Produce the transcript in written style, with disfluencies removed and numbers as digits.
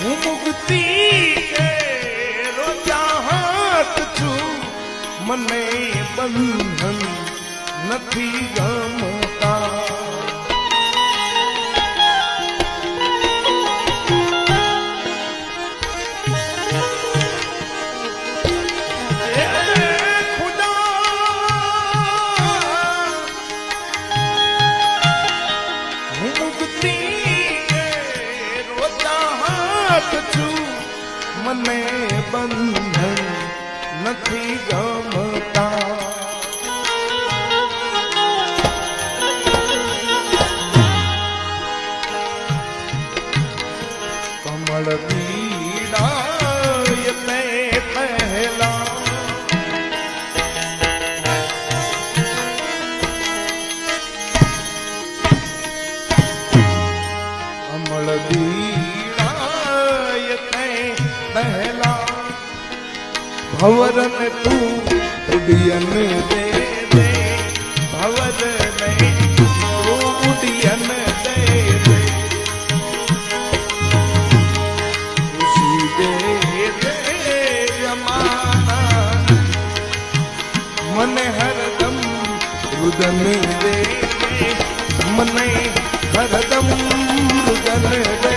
मुक्ति केरो चाहत छू मने बंधन નથી ગમતા મને બંધન નથી ગમતા કમળ પીડાય તે પહેલા કમળ पहला भंवर में तू उड़ियन दे दे भंवर में तू उड़ियन दे दे खुशी दे दे जमाना मने हरदम रुदन दे मने हरदम रुदन दे